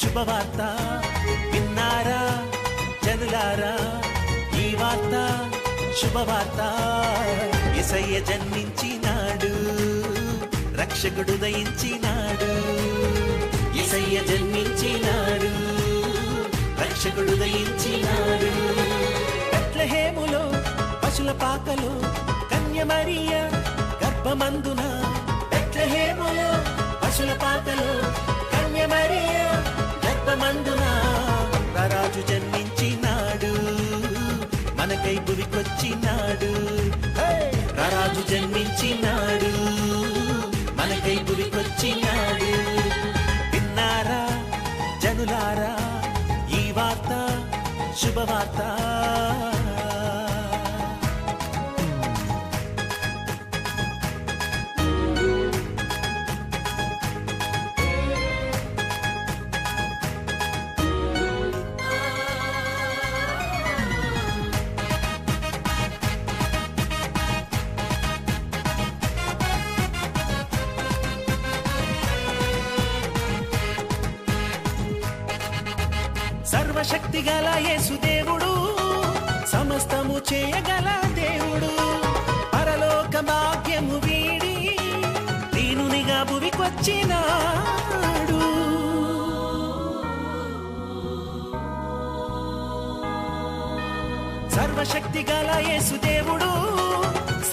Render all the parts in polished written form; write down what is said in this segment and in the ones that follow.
శుభవార్త విన్నారా జనులారా, ఈ వార్త శుభవార్త. యేసయ్య జన్మించినాడు, రక్షకుడు దయించినాడు. యేసయ్య జన్మించినాడు, రక్షకుడు దయించినాడు. బెత్లెహేములో పశుల పాకలో కన్య మరియ గర్భమందున, బెత్లెహేములో పశుల పాకలో కన్య మరియ గర్భమందున, రారాజు జన్మించినాడు, మనకై భువికొచ్చినాడు. రారాజు జన్మించినాడు, మనకై భువికొచ్చినాడు. విన్నారా జనులారా, ఈ వార్త శుభవార్త. సర్వశక్తి గల యేసు దేవుడు, సమస్తము చేయగల దేవుడు. పరలోక భాగ్యము వీడి దీనునిగా భువికొచ్చినాడు. సర్వశక్తి గల యేసు దేవుడు,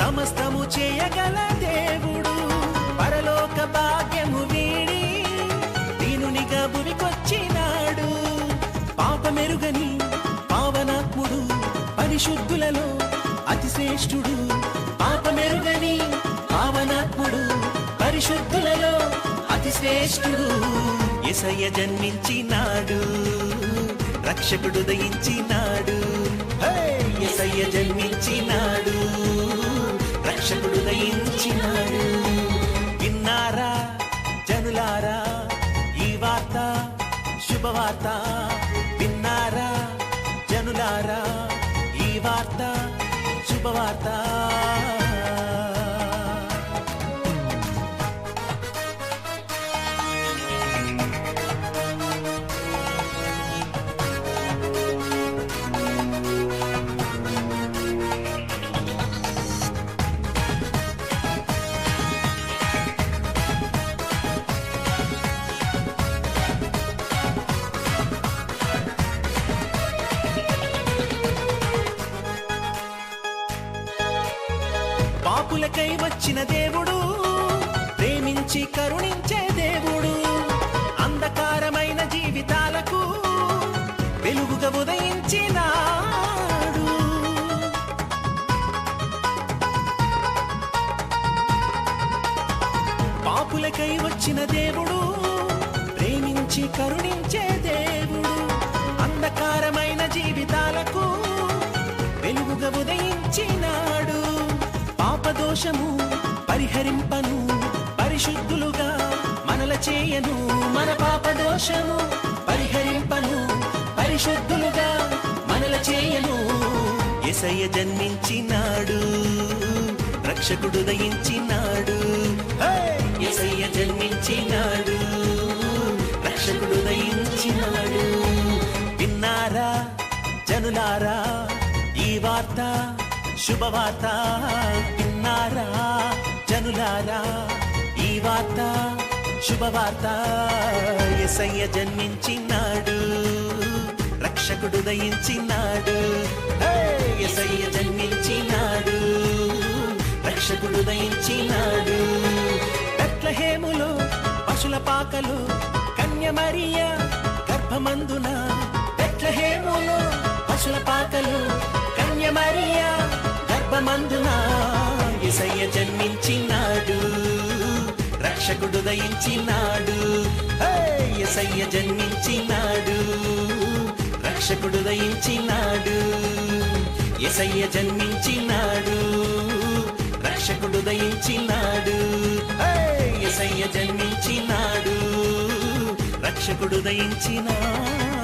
సమస్తము చేయగల దేవుడు. పరలోక భాగ్యము వీడి దీనునిగా భువికొచ్చినాడు. పాపమెరుగని పావనాత్ముడు, పరిశుద్ధులలో అతి శ్రేష్ఠుడు. పాపమెరుగని పావనాత్ముడు, పరిశుద్ధులలో అతి శ్రేష్ఠుడు. యేసయ్య జన్మించినాడు, రక్షకుడు దయించినాడు. యేసయ్య జన్మించినాడు, రక్షకుడు దయించినాడు. విన్నారా జనులారా, ఈ వార్త శుభవార్త. విన్నారా జనులారా, ఈ వార్త శుభవార్త. పాపులకై వచ్చిన దేవుడు, ప్రేమించి కరుణించే దేవుడు. అంధకారమైన జీవితాలకు వెలుగుగా ఉదయించినాడు. పాపులకై వచ్చిన దేవుడు, ప్రేమించి కరుణించే దేవుడు. అంధకారమైన జీవితాలకు వెలుగుగా ఉదయించినాడు. పాపదోషము పరిహరింపను, పరిశుద్ధులుగా మనల చేయను. మన పాపదోషము పరిహరింపను, పరిశుద్ధులుగా మనల చేయను. యేసయ్య జన్మించినాడు, రక్షకుడు దయించినాడు. యేసయ్య జన్మించినాడు, రక్షకుడు దయించినాడు. విన్నారా జనులారా, ఈ వార్త శుభవార్త. విన్నారా జనులారా, ఈ వార్త శుభవార్త. యేసయ్య జన్మించినాడు, రక్షకుడు దయించినాడు. యేసయ్య జన్మించినాడు, రక్షకుడు దయించినాడు. బెత్లెహేములో పశుల పాకలో కన్య మరియ గర్భమందున, బెత్లెహేములో పశుల పాకలో కన్య మరియ గర్భమందున. యేసయ్య జన్మించినాడు, రక్షకుడు దయించినాడు. యేసయ్య జన్మించినాడు, రక్షకుడు దయించినాడు. యేసయ్య జన్మించినాడు, రక్షకుడు దయించినాడు. యేసయ్య జన్మించినాడు, రక్షకుడు దయించినాడు.